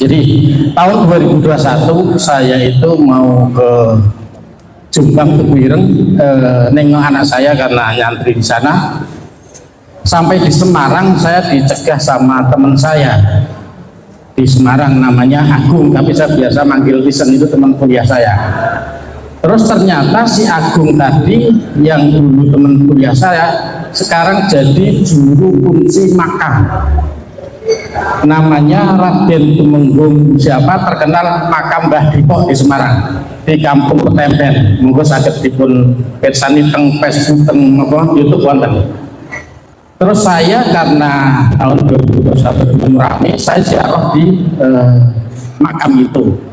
Jadi tahun 2021 saya itu mau ke Jombang Tebuireng, nengok anak saya karena nyantri di sana. Sampai di Semarang saya dicegah sama teman saya di Semarang, namanya Agung, tapi saya biasa manggil Tisen, itu teman kuliah saya. Terus ternyata si Agung tadi yang dulu teman kuliah saya sekarang jadi juru kunci makam, namanya Raden Tumenggung siapa, terkenal makam Mbah Dipok di Semarang, di Kampung Ketempen. Monggo saged dipun pirsani teng Facebook teng YouTube wonten. Terus saya karena tahun 2021 rame, saya ziarah di makam itu.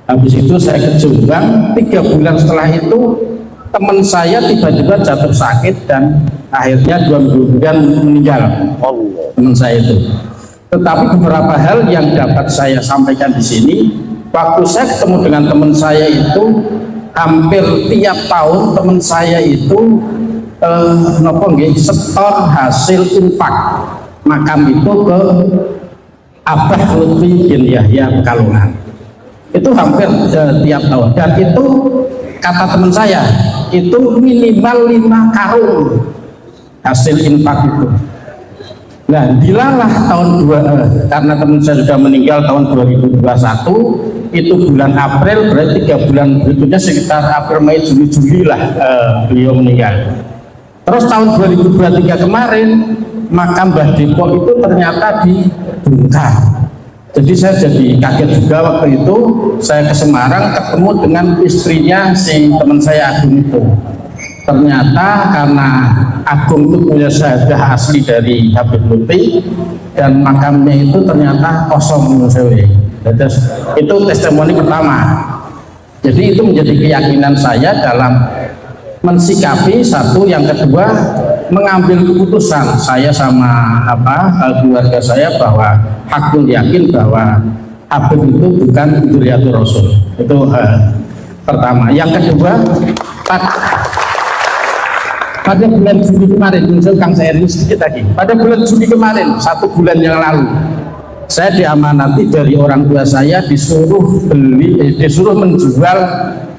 Habis itu saya ke Jombang, 3 bulan setelah itu teman saya tiba-tiba jatuh sakit dan akhirnya 2 bulan meninggal. Teman saya itu. Tetapi beberapa hal yang dapat saya sampaikan di sini, waktu saya ketemu dengan teman saya itu, hampir tiap tahun teman saya itu setor hasil infak makam itu ke Abah Lutfi bin Yahya Pekalongan. Itu hampir tiap tahun, dan itu kata teman saya itu minimal 5 karung hasil infak itu. Nah, dilalah tahun karena teman saya sudah meninggal tahun 2021, itu bulan April, berarti 3 bulan berikutnya sekitar April, Mei, Juni, Juli lah beliau meninggal. Terus tahun 2023 kemarin makam Mbah Dipok itu ternyata dibongkar. Jadi saya jadi kaget juga waktu itu. Saya ke Semarang ketemu dengan istrinya si teman saya Agung itu. Ternyata karena Agung itu punya syahadah asli dari Habib Lutfi, dan makamnya itu ternyata kosong. Itu testimoni pertama. Jadi itu menjadi keyakinan saya dalam mensikapi satu. Yang kedua, mengambil keputusan saya sama keluarga saya bahwa hakul yakin bahwa Habib itu bukan dzurriyyatur Rasul. Itu pertama. Yang kedua, pada bulan Juli kemarin, Kang Sairi sedikit lagi. Pada bulan Juli kemarin, 1 bulan yang lalu, saya diamanati dari orang tua saya disuruh menjual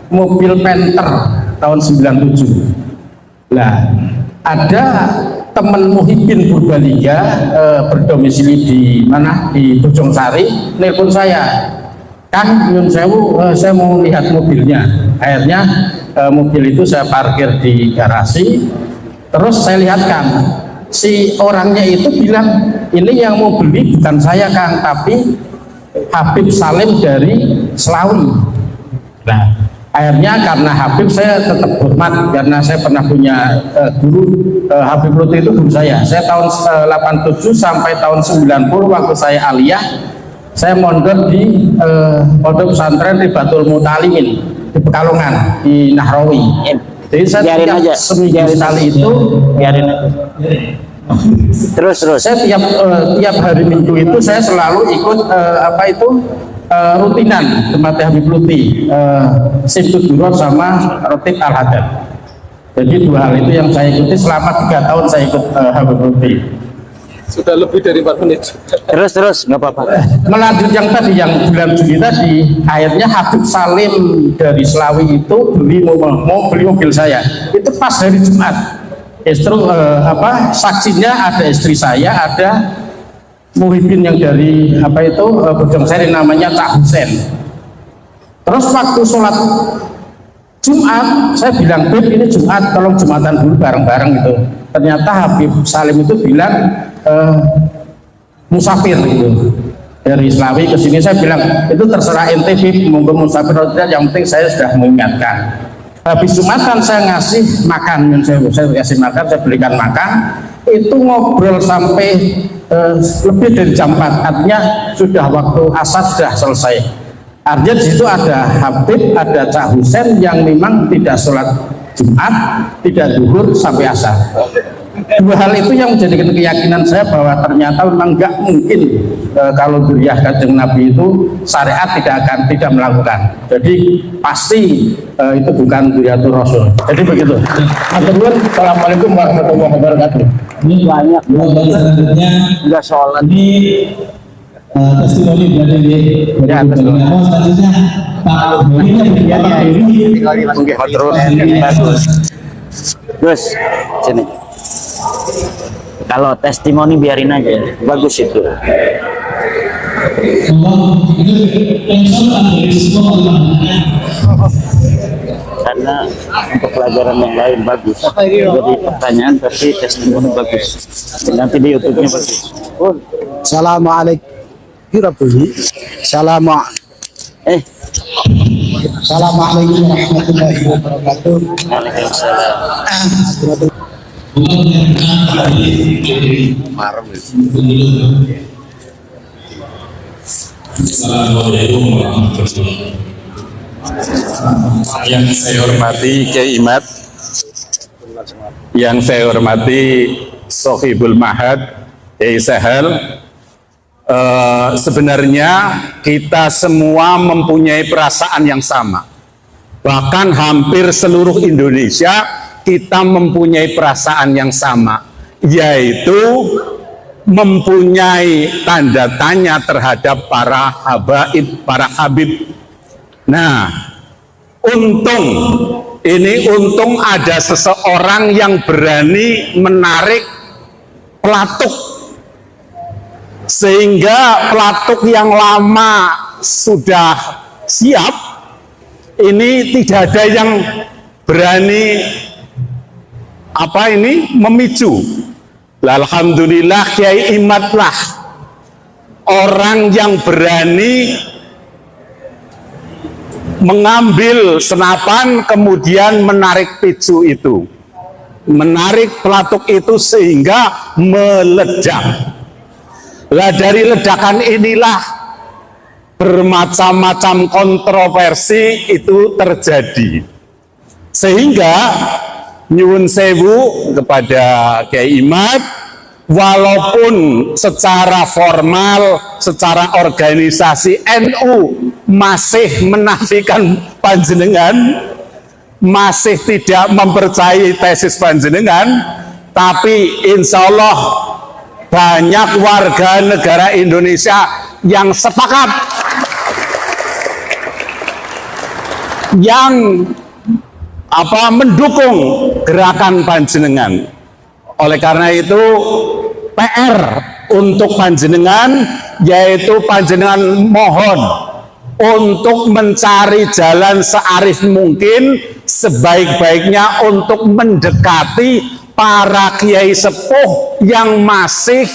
mobil Panther tahun 97. Nah, ada teman Muhyiddin Purbalingga berdomisili di mana, di Bojongsari, nelpon saya, Kang nyun sewu, saya mau lihat mobilnya. Akhirnya mobil itu saya parkir di garasi, terus saya lihatkan si orangnya itu bilang, ini yang mau beli bukan saya Kang, tapi Habib Salim dari Selawi. Nah, akhirnya karena Habib saya tetap hormat, karena saya pernah punya guru, Habib Lutfi itu guru saya. Saya tahun 87 sampai tahun 90 waktu saya aliyah, saya mondok di pondok pesantren Ribatul Mutalimin di Pekalongan, di Nahrawi. Jadi saya tiap seminggu sekali itu terus saya tiap hari Minggu itu saya selalu ikut rutinan tempatnya Habib Lutfi, Sibtu Duror sama Rotib Al-Hadad. Jadi 2 hal itu yang saya ikuti selama 3 tahun saya ikut Habib Lutfi. Sudah lebih dari 4 menit. Terus nggak apa-apa. Melanjut yang tadi, yang bulan Juli tadi, akhirnya Habib Salim dari Selawi itu mau beli mobil saya. Itu pas hari Jumat. Justru saksinya ada istri saya, ada Muhyiddin yang dari Bojongsari, namanya Cak Husen. Terus waktu sholat Jumat, saya bilang, Beb, ini Jumat, tolong Jumatan dulu bareng-bareng gitu. Ternyata Habib Salim itu bilang musafir gitu, dari Selawi ke sini. Saya bilang, itu terserah ente Beb, monggo musafir atau tidak, yang penting saya sudah mengingatkan. Habis Jumatan saya ngasih makan, saya kasih makan, saya belikan makan. Itu ngobrol sampai lebih dari jam 4, artinya sudah waktu asar sudah selesai. Artinya di situ ada Habib, ada Cak Husen yang memang tidak sholat Jumat, tidak zuhur sampai asar. 2 hal itu yang menjadikan keyakinan saya bahwa ternyata memang nggak mungkin kalau dzurriyyah Kanjeng Nabi itu syariat tidak melakukan. Jadi pasti itu bukan dzurriyyatur Rasul. Jadi begitu. Assalamualaikum warahmatullahi wabarakatuh. Ini banyak selanjutnya Nggak sholat. ini testimoni dari selanjutnya Pak Bagus. Gus, sini. Kalau testimoni biarin aja, bagus itu. Karena untuk pelajaran yang lain bagus. Jadi pertanyaan tapi testimoni bagus. Nanti di YouTube-nya bagus. Assalamualaikum. Assalamualaikum warahmatullahi wabarakatuh. Waalaikumsalam. Assalamualaikum warahmatullahi wabarakatuh. Yang saya hormati Kiai Imad, yang saya hormati Sohibul Mahad, Kiai Sahal. Sebenarnya kita semua mempunyai perasaan yang sama. Bahkan hampir seluruh Indonesia kita mempunyai perasaan yang sama, yaitu mempunyai tanda tanya terhadap para habaib, para habib. Nah, untung ada seseorang yang berani menarik pelatuk, sehingga pelatuk yang lama sudah siap, ini tidak ada yang berani memicu. Alhamdulillah Kiai Imad lah orang yang berani mengambil senapan kemudian menarik picu itu, menarik pelatuk itu sehingga meledak. Lah dari ledakan inilah bermacam-macam kontroversi itu terjadi, sehingga nyuwun sewu kepada Kiai Imad, walaupun secara formal, secara organisasi NU masih menafikan panjenengan, masih tidak mempercayai tesis panjenengan, tapi insya Allah banyak warga negara Indonesia yang sepakat, yang mendukung gerakan panjenengan. Oleh karena itu PR untuk panjenengan, yaitu panjenengan mohon untuk mencari jalan searif mungkin, sebaik-baiknya untuk mendekati para kiai sepuh yang masih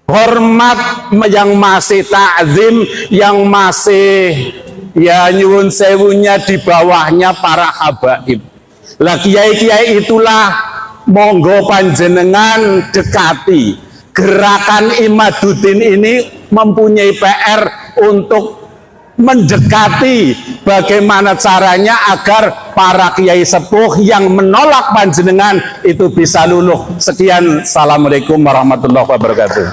hormat, yang masih ta'zim, yang masih ya nyuwun sewunya di bawahnya para habaib. Lah kiai-kiai itulah monggo panjenengan dekati. Gerakan Imaduddin ini mempunyai PR untuk mendekati bagaimana caranya agar para kiai sepuh yang menolak panjenengan itu bisa luluh. Sekian, assalamualaikum warahmatullahi wabarakatuh.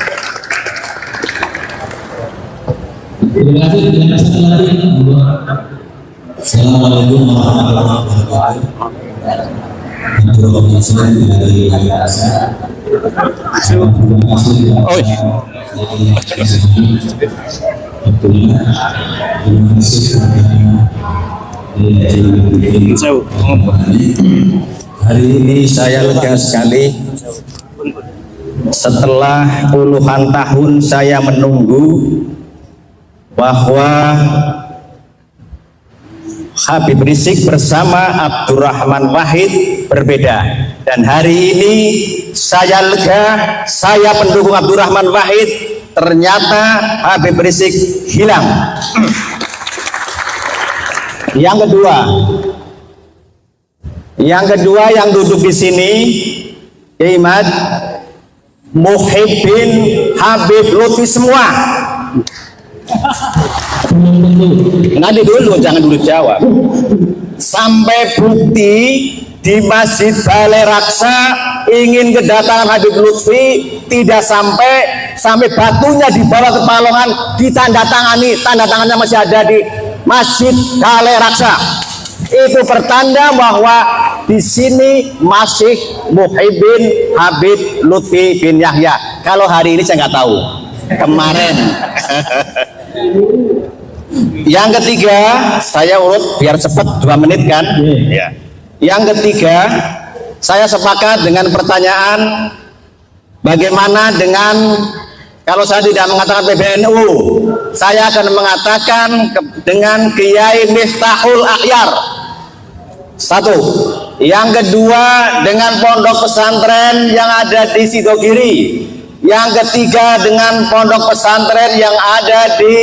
Terima kasih. Yang satu lagi. Assalamualaikum warahmatullahi wabarakatuh. Hari ini saya lega sekali. Setelah puluhan tahun saya menunggu bahwa Habib Rizik bersama Abdurrahman Wahid berbeda, dan hari ini saya lega, saya pendukung Abdurrahman Wahid, ternyata Habib Rizik hilang. Yang kedua yang duduk di sini Imad, Muhyiddin, Habib Lutfi semua. Nanti dulu, jangan dulu jawab. Sampai bukti di Masjid Balai Raksa ingin kedatangan Habib Lutfi, tidak sampai batunya dibawa ke Palongan, ditandatangani, tanda tangannya masih ada di Masjid Balai Raksa. Itu pertanda bahwa di sini masih Muhyiddin Habib Lutfi bin Yahya. Kalau hari ini saya nggak tahu. kemarin. Yang ketiga, saya urut biar cepat 2 menit kan. Ya. Yang ketiga, saya sepakat dengan pertanyaan bagaimana dengan kalau saya tidak mengatakan PBNU, saya akan mengatakan dengan Kiai Miftahul Akhyar. Satu. Yang kedua dengan pondok pesantren yang ada di Sidogiri. Yang ketiga dengan pondok pesantren yang ada di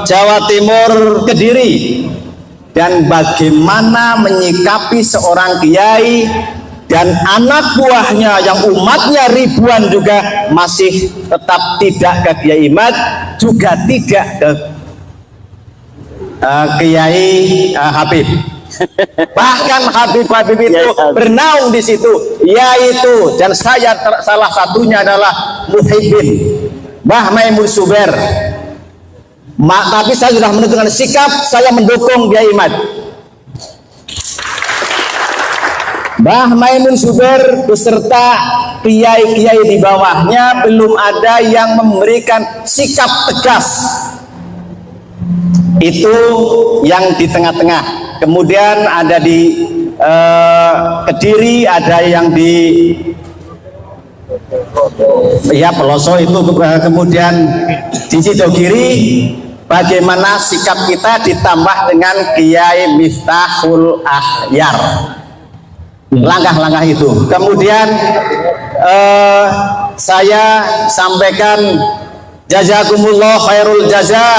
Jawa Timur, Kediri. Dan bagaimana menyikapi seorang kiai dan anak buahnya yang umatnya ribuan juga masih tetap tidak ke Kiai Imad, juga tidak ke Kiai Habib. Bahkan Habib itu bernaung di situ, yaitu dan saya salah satunya adalah Muhyiddin Mbah Maimun Zubair. Tapi saya sudah menentukan sikap, saya mendukung Kiai Imad. Mbah Maimun Zubair beserta kiai-kiai di bawahnya belum ada yang memberikan sikap tegas. Itu yang di tengah-tengah. Kemudian ada di Kediri, ada yang di Peloso itu, kemudian di Sidogiri. Bagaimana sikap kita ditambah dengan Kiai Miftahul Akhyar, langkah-langkah itu. Kemudian saya sampaikan jazakumullah khairul jaza,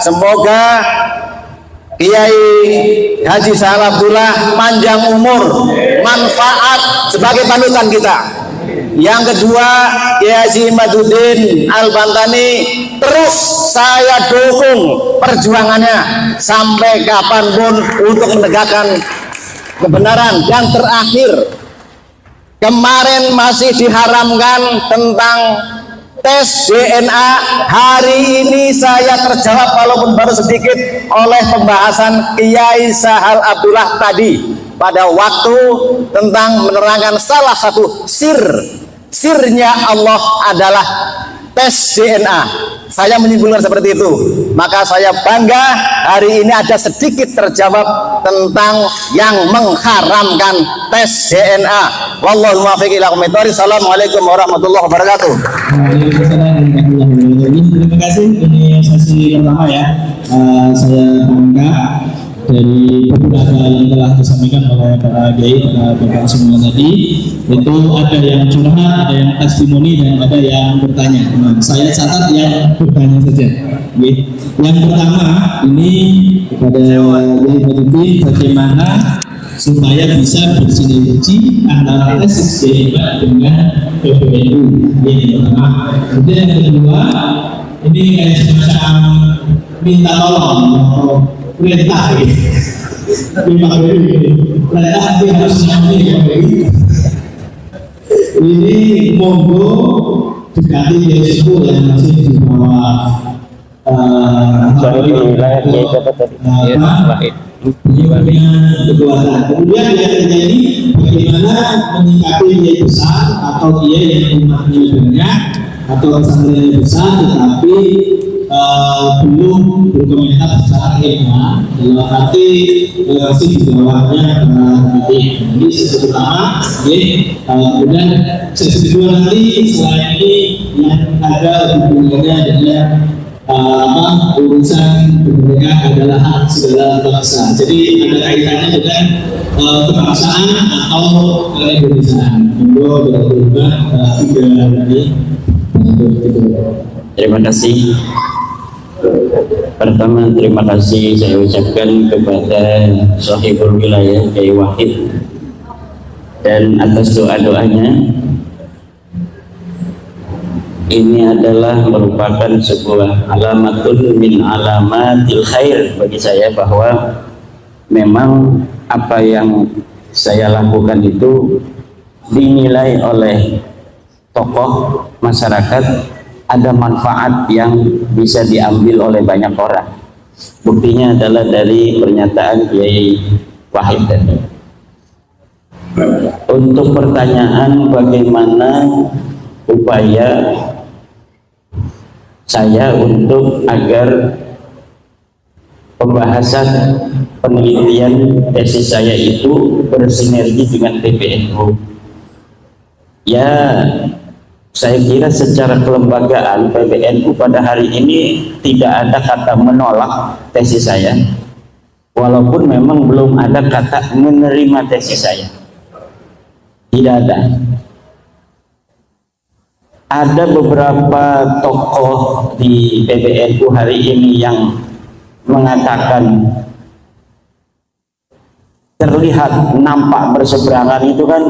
semoga Kiai Haji Sahal Abdullah panjang umur, manfaat sebagai panutan kita. Yang kedua, Kiai Haji Imaduddin Al-Bantani, terus saya dukung perjuangannya sampai kapanpun untuk menegakkan kebenaran. Dan terakhir, kemarin masih diharamkan tentang tes DNA. Hari ini saya terjawab walaupun baru sedikit oleh pembahasan Kiai Sahal Abdullah tadi pada waktu tentang menerangkan salah satu sirnya Allah adalah tes DNA. Saya menyimpulkan seperti itu. Maka saya bangga hari ini ada sedikit terjawab tentang yang mengharamkan tes DNA. Wallahu muwaffiq ila aqwamit thoriq. Assalamualaikum warahmatullahi wabarakatuh. Terima kasih. Ini sesi pertama ya. Saya bangga dari beberapa yang telah disampaikan oleh para kiai, para bapak semua tadi. Itu ada yang curhat, ada yang testimoni, dan ada yang bertanya. Nah, saya catat yang bertanya saja. Yang pertama ini kepada Kiai Imaduddin, bagaimana supaya bisa bersinergi antara tes DNA dengan PBNU. Ini yang pertama. Kemudian yang kedua, ini kayak semacam minta tolong atau perintah gitu. Perintah nanti harus nyampe. Ini monggo dekati Yesus yang masih di bawah punya kekuasaan. Kemudian yang terjadi bagaimana menyikapi dia besar atau dia yang rumahnya banyak atau pesantrennya besar tetapi belum berkomentar secara ilmiah, dalam arti masih di bawahnya nanti. Jadi sesi pertama, kemudian sesi kedua nanti selain ini yang ada hubungannya dengan urusan kemerdekaan adalah hak segala bangsa. Jadi ada kaitannya dengan kebangsaan atau keindonesiaan. Monggo berhubungan tiga ini. Terima kasih. Pertama, terima kasih saya ucapkan kepada Sahibul Wilayah Kiai Wahid dan atas doa-doanya. Ini adalah merupakan sebuah alamatun min alamatil khair bagi saya, bahwa memang apa yang saya lakukan itu dinilai oleh tokoh masyarakat, ada manfaat yang bisa diambil oleh banyak orang. Buktinya adalah dari pernyataan Kiai Wahid tadi. Untuk pertanyaan bagaimana upaya saya untuk agar pembahasan penelitian tesis saya itu bersinergi dengan PBNU. Ya, saya kira secara kelembagaan PBNU pada hari ini tidak ada kata menolak tesis saya, walaupun memang belum ada kata menerima tesis saya. Tidak ada. Ada beberapa tokoh di PBNU hari ini yang mengatakan terlihat nampak berseberangan itu kan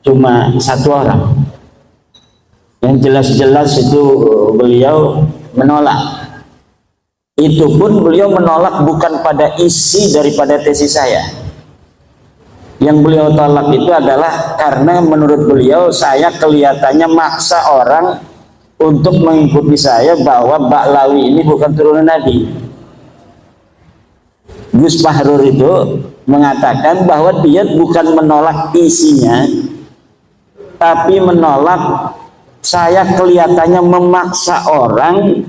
cuma satu orang. Yang jelas-jelas itu beliau menolak. Itu pun beliau menolak bukan pada isi daripada tesis saya. Yang beliau tolak itu adalah karena menurut beliau saya kelihatannya maksa orang untuk mengikuti saya bahwa Ba'lawi ini bukan turunan Nabi. Gus Fahrur itu mengatakan bahwa dia bukan menolak isinya, tapi menolak saya kelihatannya memaksa orang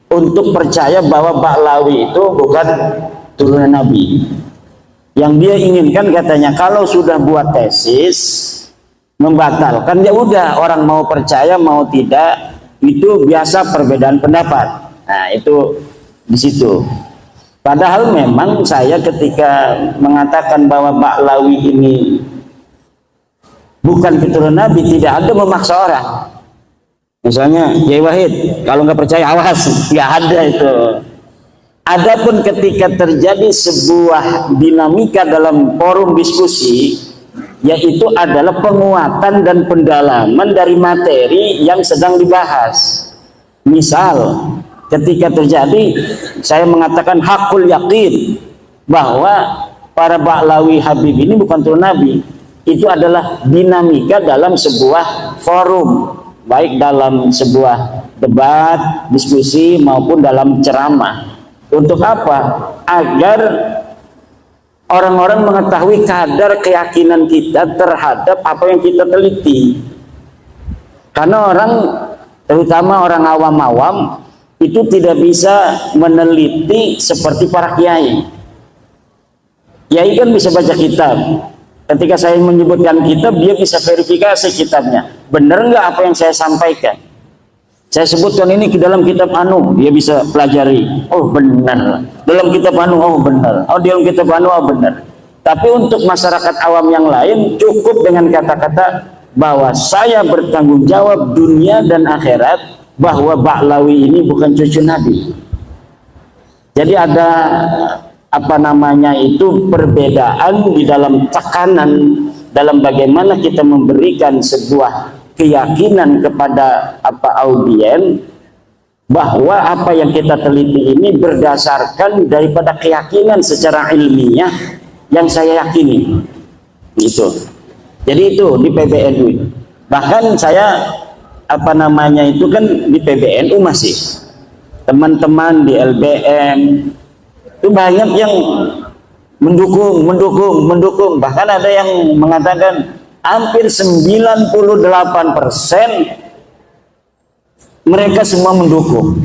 untuk percaya bahwa Ba'lawi itu bukan turunan Nabi. Yang dia inginkan katanya kalau sudah buat tesis membatalkan, ya udah, orang mau percaya mau tidak itu biasa perbedaan pendapat. Nah, itu di situ. Padahal memang saya ketika mengatakan bahwa Ba'lawi ini bukan keturunan Nabi, tidak ada memaksa orang. Misalnya, Yai Wahid, kalau nggak percaya awas, nggak ada itu. Adapun ketika terjadi sebuah dinamika dalam forum diskusi, yaitu adalah penguatan dan pendalaman dari materi yang sedang dibahas. Misal, ketika terjadi, saya mengatakan hakul yakin bahwa para Ba'lawi Habib ini bukan turun Nabi. Itu adalah dinamika dalam sebuah forum, baik dalam sebuah debat, diskusi maupun dalam ceramah. Untuk apa? Agar orang-orang mengetahui kadar keyakinan kita terhadap apa yang kita teliti. Karena orang, terutama orang awam-awam, itu tidak bisa meneliti seperti para kiai. Kiai kan bisa baca kitab. Ketika saya menyebutkan kitab, dia bisa verifikasi kitabnya. Benar nggak apa yang saya sampaikan? Saya sebutkan ini ke dalam kitab anu, dia bisa pelajari. Oh benar. Dalam kitab anu, oh benar. Oh dalam kitab anu, oh benar. Tapi untuk masyarakat awam yang lain cukup dengan kata-kata bahwa saya bertanggung jawab dunia dan akhirat bahwa Ba'lawi ini bukan cucu Nabi. Jadi ada apa namanya itu perbedaan di dalam tekanan dalam bagaimana kita memberikan sebuah keyakinan kepada audien bahwa apa yang kita teliti ini berdasarkan daripada keyakinan secara ilmiah yang saya yakini. Gitu. Jadi itu di PBNU. Bahkan saya apa namanya itu kan di PBNU masih teman-teman di LBM itu banyak yang mendukung, bahkan ada yang mengatakan hampir 98% mereka semua mendukung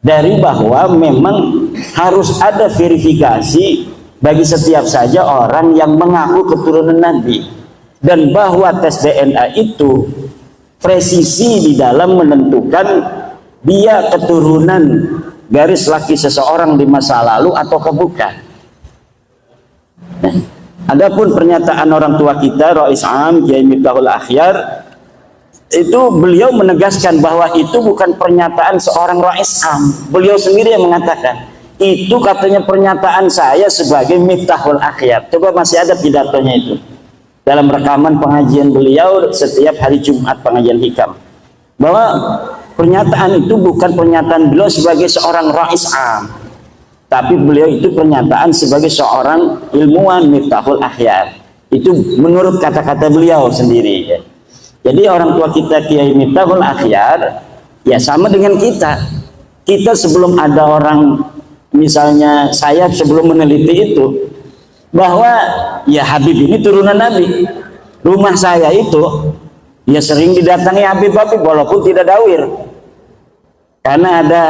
dari bahwa memang harus ada verifikasi bagi setiap saja orang yang mengaku keturunan Nabi, dan bahwa tes DNA itu presisi di dalam menentukan dia keturunan garis laki seseorang di masa lalu atau bukan. Nah, adapun pernyataan orang tua kita Rais Am Kiai Miftahul Akhyar, itu beliau menegaskan bahwa itu bukan pernyataan seorang Rais Am. Beliau sendiri yang mengatakan itu katanya pernyataan saya sebagai Miftahul Akhyar. Coba masih ada pidatonya itu dalam rekaman pengajian beliau setiap hari Jumat, pengajian hikam, bahwa pernyataan itu bukan pernyataan beliau sebagai seorang Rais Am, tapi beliau itu pernyataan sebagai seorang ilmuwan Miftahul Akhyar. Itu menurut kata-kata beliau sendiri ya. Jadi orang tua kita Kiai Miftahul Akhyar ya sama dengan kita. Kita sebelum ada orang, misalnya saya sebelum meneliti itu bahwa ya Habib ini turunan Nabi, rumah saya itu ya sering didatangi Habib walaupun tidak dawir. Karena ada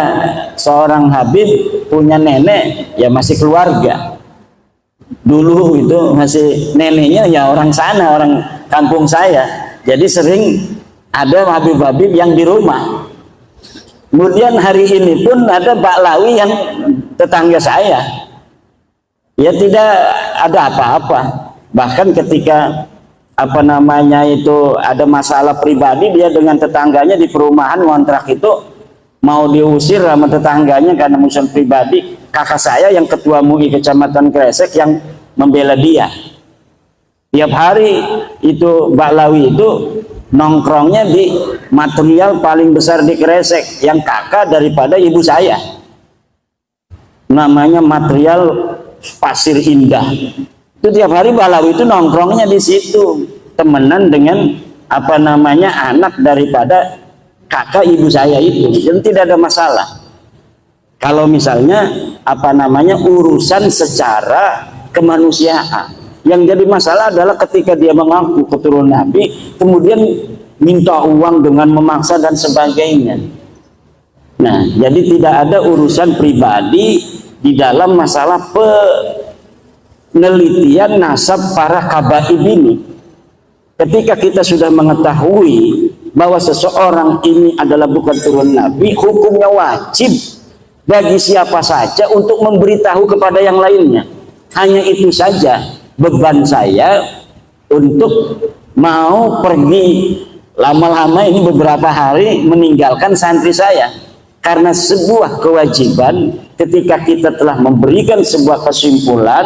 seorang Habib punya nenek ya masih keluarga. Dulu itu masih neneknya ya orang sana, orang kampung saya. Jadi sering ada Habib-Habib yang di rumah. Kemudian hari ini pun ada Baklawi yang tetangga saya. Ya tidak ada apa-apa. Bahkan ketika apa namanya itu ada masalah pribadi, dia dengan tetangganya di perumahan ngontrak itu mau diusir sama tetangganya karena urusan pribadi. Kakak saya yang ketua MUI Kecamatan Kresek yang membela dia. Tiap hari itu Baklawi itu nongkrongnya di material paling besar di Kresek yang kakak daripada ibu saya. Namanya material Pasir Indah. Itu tiap hari Baklawi itu nongkrongnya di situ, temenan dengan apa namanya anak daripada kakak ibu saya itu, dan tidak ada masalah. Kalau misalnya apa namanya urusan secara kemanusiaan, yang jadi masalah adalah ketika dia mengaku keturunan Nabi, kemudian minta uang dengan memaksa dan sebagainya. Nah, jadi tidak ada urusan pribadi di dalam masalah penelitian nasab para habaib ini. Ketika kita sudah mengetahui bahwa seseorang ini adalah bukan turun Nabi, hukumnya wajib bagi siapa saja untuk memberitahu kepada yang lainnya. Hanya itu saja beban saya untuk mau pergi lama-lama ini beberapa hari meninggalkan santri saya. Karena sebuah kewajiban ketika kita telah memberikan sebuah kesimpulan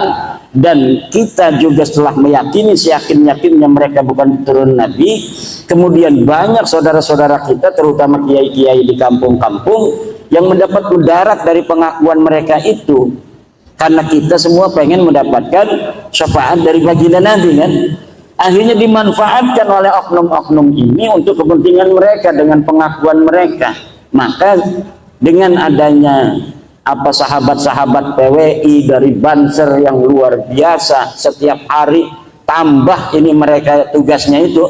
dan kita juga setelah meyakini seyakin-yakinnya mereka bukan turun Nabi, kemudian banyak saudara-saudara kita terutama kiai-kiai di kampung-kampung yang mendapat mudarat dari pengakuan mereka itu, karena kita semua pengen mendapatkan syafaat dari baginda Nabi kan, akhirnya dimanfaatkan oleh oknum-oknum ini untuk kepentingan mereka dengan pengakuan mereka. Maka dengan adanya apa sahabat-sahabat PWI dari Banser yang luar biasa setiap hari, tambah ini mereka tugasnya itu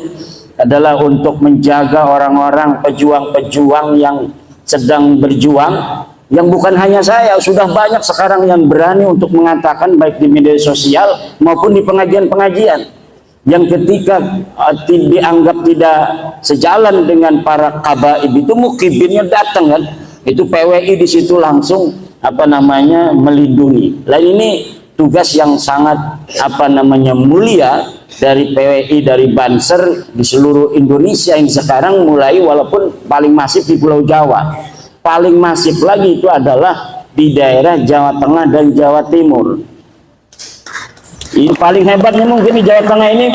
adalah untuk menjaga orang-orang pejuang-pejuang yang sedang berjuang, yang bukan hanya saya, sudah banyak sekarang yang berani untuk mengatakan baik di media sosial maupun di pengajian-pengajian yang ketika dianggap tidak sejalan dengan para kabaib itu mukibinnya datang kan, itu PWI di situ langsung apa namanya melindungi. Lain ini tugas yang sangat apa namanya mulia dari PWI dari Banser di seluruh Indonesia yang sekarang mulai, walaupun paling masif di Pulau Jawa, paling masif lagi itu adalah di daerah Jawa Tengah dan Jawa Timur. Ini paling hebatnya mungkin di Jawa Tengah ini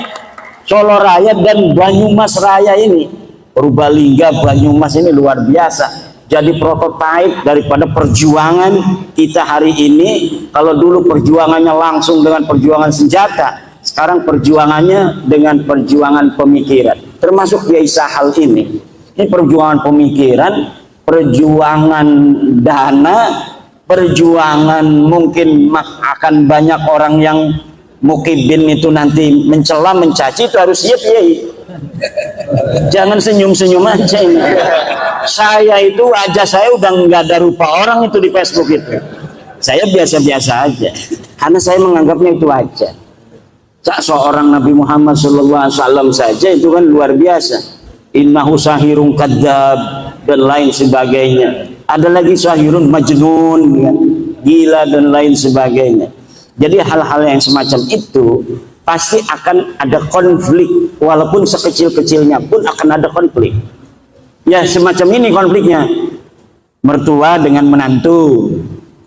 Solo Raya dan Banyumas Raya ini, Purbalingga, Banyumas ini luar biasa. Jadi prototipe daripada perjuangan kita hari ini. Kalau dulu perjuangannya langsung dengan perjuangan senjata, sekarang perjuangannya dengan perjuangan pemikiran. Termasuk Kiai Sahal ini perjuangan pemikiran, perjuangan dana, perjuangan mungkin akan banyak orang yang mukibin itu nanti mencela, mencaci, itu harus siap ya. Jangan senyum-senyum aja ini. Saya itu wajah saya udah nggak ada rupa orang itu di Facebook itu. Saya biasa-biasa aja, karena saya menganggapnya itu aja. Seorang Nabi Muhammad SAW saja itu kan luar biasa. Innahu sahirun kadzab dan lain sebagainya. Ada lagi sahirun majnun, gila dan lain sebagainya. Jadi hal-hal yang semacam itu pasti akan ada konflik, walaupun sekecil-kecilnya pun akan ada konflik. Ya semacam ini konfliknya. Mertua dengan menantu,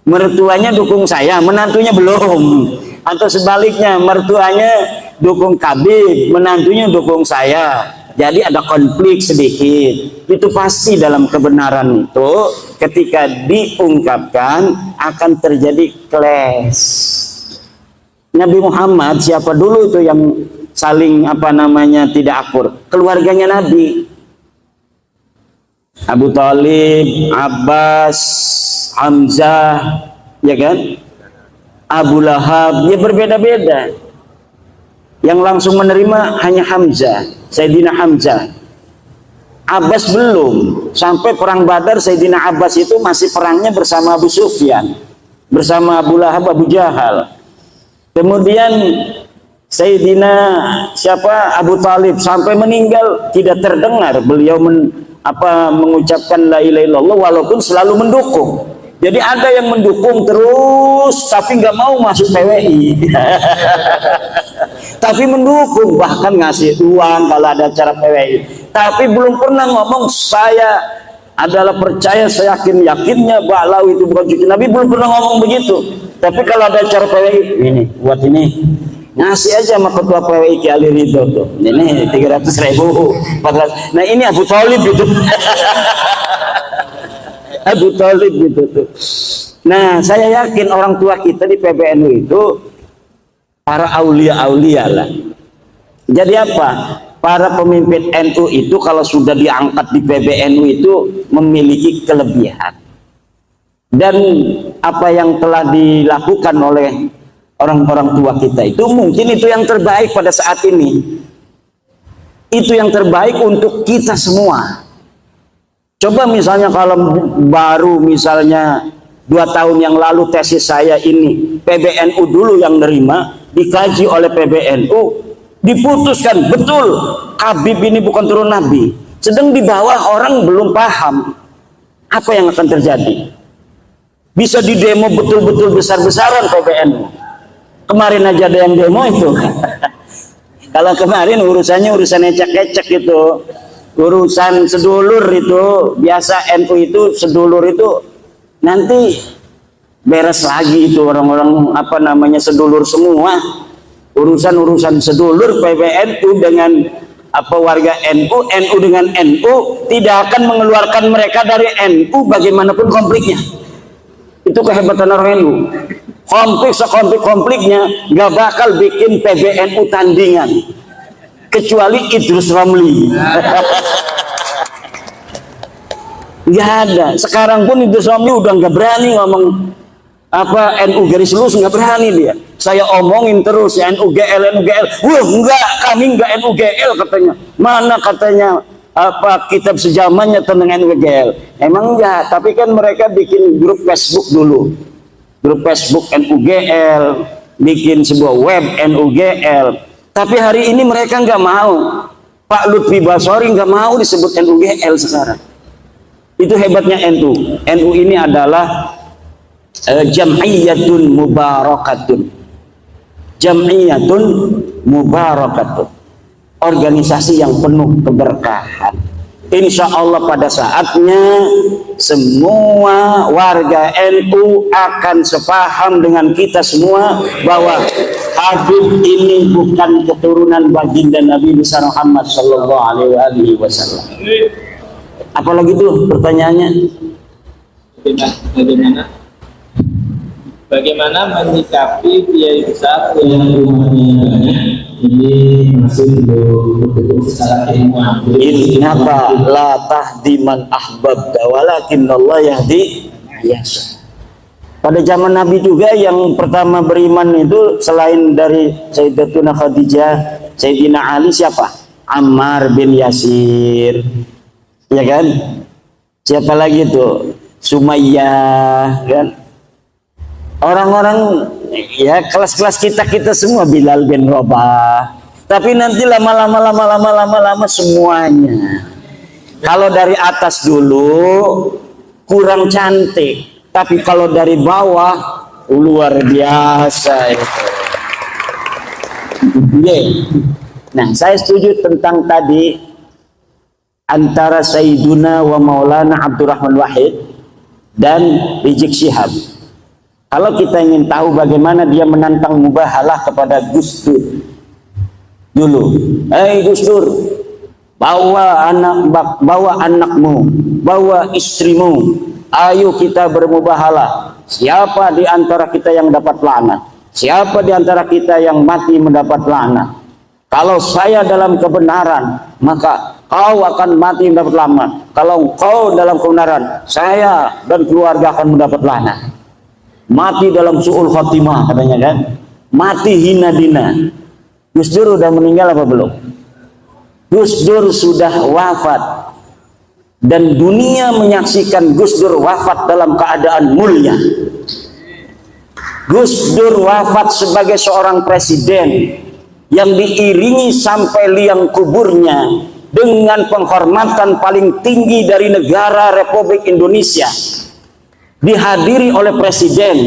mertuanya dukung saya, menantunya belum. Atau sebaliknya, mertuanya dukung Kabib, menantunya dukung saya. Jadi ada konflik sedikit. Itu pasti dalam kebenaran itu ketika diungkapkan akan terjadi clash. Nabi Muhammad siapa dulu itu yang saling apa namanya tidak akur? Keluarganya Nabi. Abu Thalib, Abbas, Hamzah, ya kan? Abu Lahab, ya berbeda-beda. Yang langsung menerima hanya Hamzah, Sayyidina Hamzah. Abbas belum. Sampai perang Badar Sayyidina Abbas itu masih perangnya bersama Abu Sufyan, bersama Abu Lahab, Abu Jahal. Kemudian Sayyidina Abu Talib sampai meninggal tidak terdengar beliau mengucapkan la ilaha illallah, walaupun selalu mendukung. Jadi ada yang mendukung terus tapi nggak mau masuk PWI. Tapi mendukung, bahkan ngasih uang kalau ada acara PWI. Tapi belum pernah ngomong saya adalah percaya, saya yakinnya Ba'lawi itu bukan cucu Nabi, belum pernah ngomong begitu. Tapi kalau ada acara PWI, ini buat ini ngasih aja sama ketua PWI Ki Ali Ridho tuh. Ini 300.000, 400. Nah ini Abu Talib gitu. Abu Talib gitu tuh. Nah saya yakin orang tua kita di PBNU itu para aulia-aulia lah. Jadi apa? Para pemimpin NU itu kalau sudah diangkat di PBNU itu memiliki kelebihan. Dan apa yang telah dilakukan oleh orang-orang tua kita itu mungkin itu yang terbaik pada saat ini. Itu yang terbaik untuk kita semua. Coba misalnya kalau baru misalnya 2 tahun yang lalu tesis saya ini PBNU dulu yang nerima, dikaji oleh PBNU, diputuskan betul Habib ini bukan turun Nabi. Sedang di bawah orang belum paham apa yang akan terjadi. Bisa di demo betul-betul besar-besaran PBNU. Kemarin aja ada yang demo itu. Kalau kemarin urusannya urusan ecek-ecek itu, urusan sedulur itu, biasa NU itu sedulur itu nanti beres lagi itu orang-orang sedulur semua. Urusan sedulur PBNU dengan warga NU, NU dengan NU tidak akan mengeluarkan mereka dari NU bagaimanapun konfliknya. Itu kehebatan orang NU. Konfliknya nggak bakal bikin PBNU tandingan kecuali Idrus Ramli. Nggak ada. Sekarang pun Idrus Ramli udah nggak berani ngomong NU garis lurus, nggak berani dia. Saya omongin terus ya NUGL. Wah enggak, kami enggak NUGL katanya. Mana katanya kitab sejamannya tentang NUGL. Emang enggak, tapi kan mereka bikin grup Facebook dulu. Grup Facebook NUGL, bikin sebuah web NUGL. Tapi hari ini mereka nggak mau. Pak Lutfi Basori nggak mau disebut NUGL sekarang. Itu hebatnya NU. NU ini adalah jam'iyatun mubarakatun. Jam'iyatun mubarakatun. Organisasi yang penuh keberkahan. Insya Allah pada saatnya semua warga NU akan sepaham dengan kita semua bahwa Habib ini bukan keturunan baginda Nabi besar Muhammad Sallallahu Alaihi Wasallam. Apalagi tuh pertanyaannya? Bagaimana menyikapi kiai besar yang rumahnya banyak, ini masih belum secara ilmuwan. Innaka la tahdi man ahbabta walakinallah yahdi yasha. Pada zaman Nabi juga yang pertama beriman itu selain dari Sayyidatuna Khadijah, Sayyidina Ali siapa? Ammar bin Yasir. Ya kan? Siapa lagi tuh? Sumayyah, kan? Orang-orang ya kelas-kelas kita semua, Bilal bin Rabah. Tapi nanti lama-lama semuanya. Kalau dari atas dulu kurang cantik, tapi kalau dari bawah luar biasa itu. Nah, saya setuju tentang tadi antara Sayyiduna wa Maulana Abdurrahman Wahid dan Rizik Syihab. Kalau kita ingin tahu bagaimana dia menantang mubahalah kepada Gus Dur dulu, Gus Dur, bawa anakmu, bawa istrimu, ayo kita bermubahalah. Siapa di antara kita yang dapat laknat? Siapa di antara kita yang mati mendapat laknat? Kalau saya dalam kebenaran, maka kau akan mati mendapat laknat. Kalau kau dalam kebenaran, saya dan keluarga akan mendapat laknat. Mati dalam su'ul khatimah katanya kan, mati hina dina. Gus Dur udah meninggal apa belum? Gus Dur sudah wafat dan dunia menyaksikan Gus Dur wafat dalam keadaan mulia. Gus Dur wafat sebagai seorang presiden yang diiringi sampai liang kuburnya dengan penghormatan paling tinggi dari negara Republik Indonesia, dihadiri oleh presiden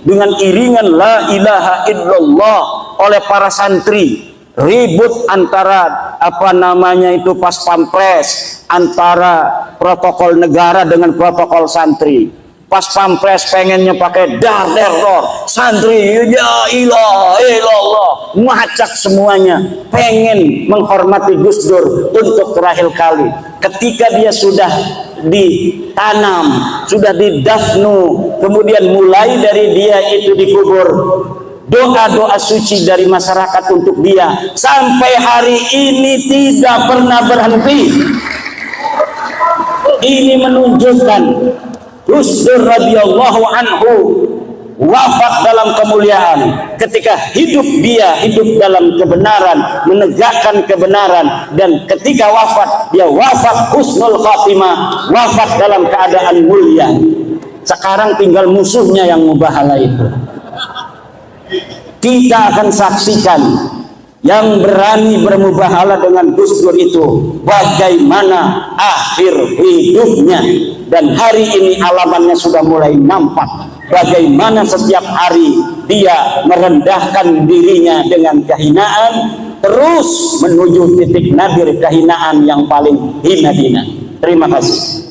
dengan iringan la ilaha illallah oleh para santri. Ribut antara pas pampres, antara protokol negara dengan protokol santri. Pas pampres pengennya pakai dar teror, santri ya ilaha illallah, ngacak semuanya, pengen menghormati Gus Dur untuk terakhir kali. Ketika dia sudah ditanam, sudah didafnu, kemudian mulai dari dia itu dikubur, doa-doa suci dari masyarakat untuk dia sampai hari ini tidak pernah berhenti. Ini menunjukkan Gus Dur radhiyallahu anhu wafat dalam kemuliaan. Ketika hidup dia hidup dalam kebenaran, menegakkan kebenaran, dan ketika wafat dia wafat husnul khatimah, wafat dalam keadaan mulia. Sekarang tinggal musuhnya yang mubahala itu. Kita akan saksikan yang berani bermubahala dengan Gus Dur itu bagaimana akhir hidupnya, dan hari ini alamannya sudah mulai nampak. Bagaimana setiap hari dia merendahkan dirinya dengan kehinaan, terus menuju titik nadir kehinaan yang paling hina. Terima kasih.